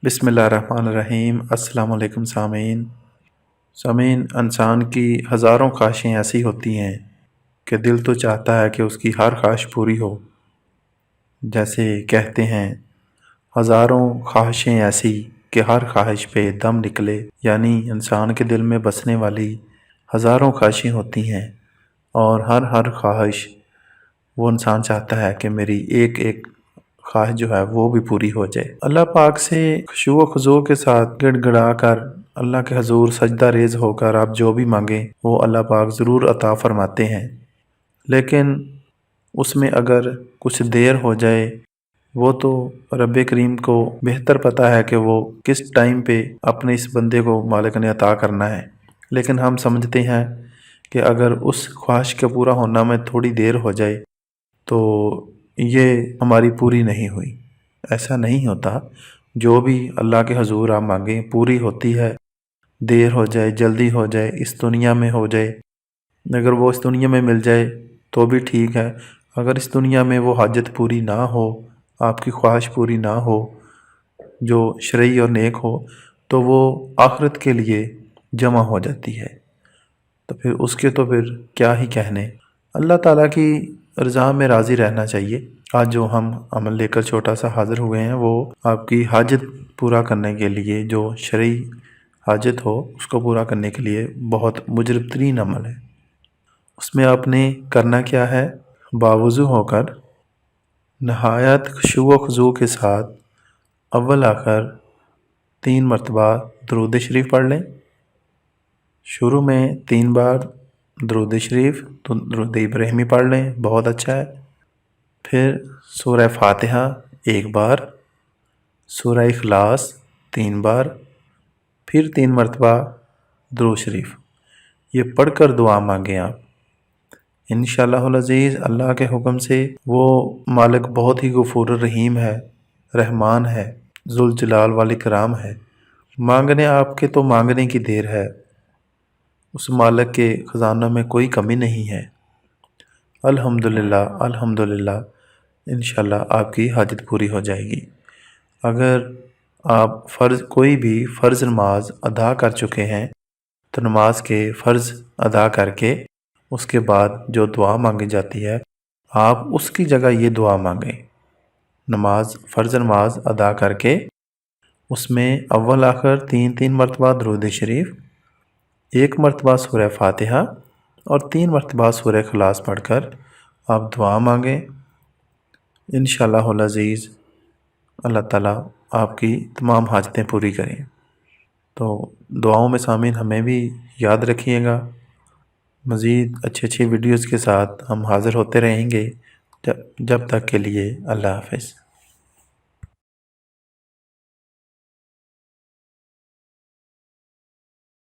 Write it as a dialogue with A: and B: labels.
A: بسم اللہ الرحمن الرحیم۔ السلام علیکم سامعین، انسان کی ہزاروں خواہشیں ایسی ہوتی ہیں کہ دل تو چاہتا ہے کہ اس کی ہر خواہش پوری ہو۔ جیسے کہتے ہیں ہزاروں خواہشیں ایسی کہ ہر خواہش پہ دم نکلے، یعنی انسان کے دل میں بسنے والی ہزاروں خواہشیں ہوتی ہیں، اور ہر خواہش وہ انسان چاہتا ہے کہ میری ایک ایک خواہش جو ہے وہ بھی پوری ہو جائے۔ اللہ پاک سے خشوع و خضوع کے ساتھ گڑ گڑا کر اللہ کے حضور سجدہ ریز ہو کر آپ جو بھی مانگیں وہ اللہ پاک ضرور عطا فرماتے ہیں، لیکن اس میں اگر کچھ دیر ہو جائے وہ تو رب کریم کو بہتر پتہ ہے کہ وہ کس ٹائم پہ اپنے اس بندے کو مالک نے عطا کرنا ہے، لیکن ہم سمجھتے ہیں کہ اگر اس خواہش کے پورا ہونا میں تھوڑی دیر ہو جائے تو یہ ہماری پوری نہیں ہوئی۔ ایسا نہیں ہوتا، جو بھی اللہ کے حضور آپ مانگیں پوری ہوتی ہے، دیر ہو جائے جلدی ہو جائے، اس دنیا میں ہو جائے، اگر وہ اس دنیا میں مل جائے تو بھی ٹھیک ہے، اگر اس دنیا میں وہ حاجت پوری نہ ہو، آپ کی خواہش پوری نہ ہو جو شرعی اور نیک ہو، تو وہ آخرت کے لیے جمع ہو جاتی ہے، تو پھر اس کے تو پھر کیا ہی کہنے۔ اللہ تعالیٰ کی رضا میں راضی رہنا چاہیے۔ آج جو ہم عمل لے کر چھوٹا سا حاضر ہوئے ہیں وہ آپ کی حاجت پورا کرنے کے لیے، جو شرعی حاجت ہو اس کو پورا کرنے کے لیے بہت مجرب ترین عمل ہے۔ اس میں آپ نے کرنا کیا ہے؟ باوضو ہو کر نہایت خشوع و خضوع کے ساتھ اول آخر 3 مرتبہ درود شریف پڑھ لیں۔ شروع میں 3 بار درود شریف تو درود ابراہیمی پڑھ لیں، بہت اچھا ہے۔ پھر سورہ فاتحہ 1 بار، سورہ اخلاص 3 بار، پھر 3 مرتبہ درود شریف، یہ پڑھ کر دعا مانگیں آپ۔ انشاءاللہ العزیز اللہ کے حکم سے وہ مالک بہت ہی غفور الرحیم ہے، رحمان ہے، ذوالجلال والاکرام ہے۔ مانگنے آپ کے تو مانگنے کی دیر ہے، اس مالک کے خزانوں میں کوئی کمی نہیں ہے۔ الحمدللہ الحمدللہ، انشاءاللہ آپ کی حاجت پوری ہو جائے گی۔ اگر آپ کوئی بھی فرض نماز ادا کر چکے ہیں تو نماز کے فرض ادا کر کے اس کے بعد جو دعا مانگی جاتی ہے آپ اس کی جگہ یہ دعا مانگیں۔ فرض نماز ادا کر کے اس میں اول آخر 3 مرتبہ درود شریف، 1 مرتبہ سورہ فاتحہ اور 3 مرتبہ سورہ اخلاص پڑھ کر آپ دعا مانگیں۔ انشاءاللہ العزیز اللہ تعالیٰ آپ کی تمام حاجتیں پوری کریں۔ تو دعاؤں میں سامعین ہمیں بھی یاد رکھیے گا۔ مزید اچھی ویڈیوز کے ساتھ ہم حاضر ہوتے رہیں گے، جب تک کے لیے اللہ حافظ۔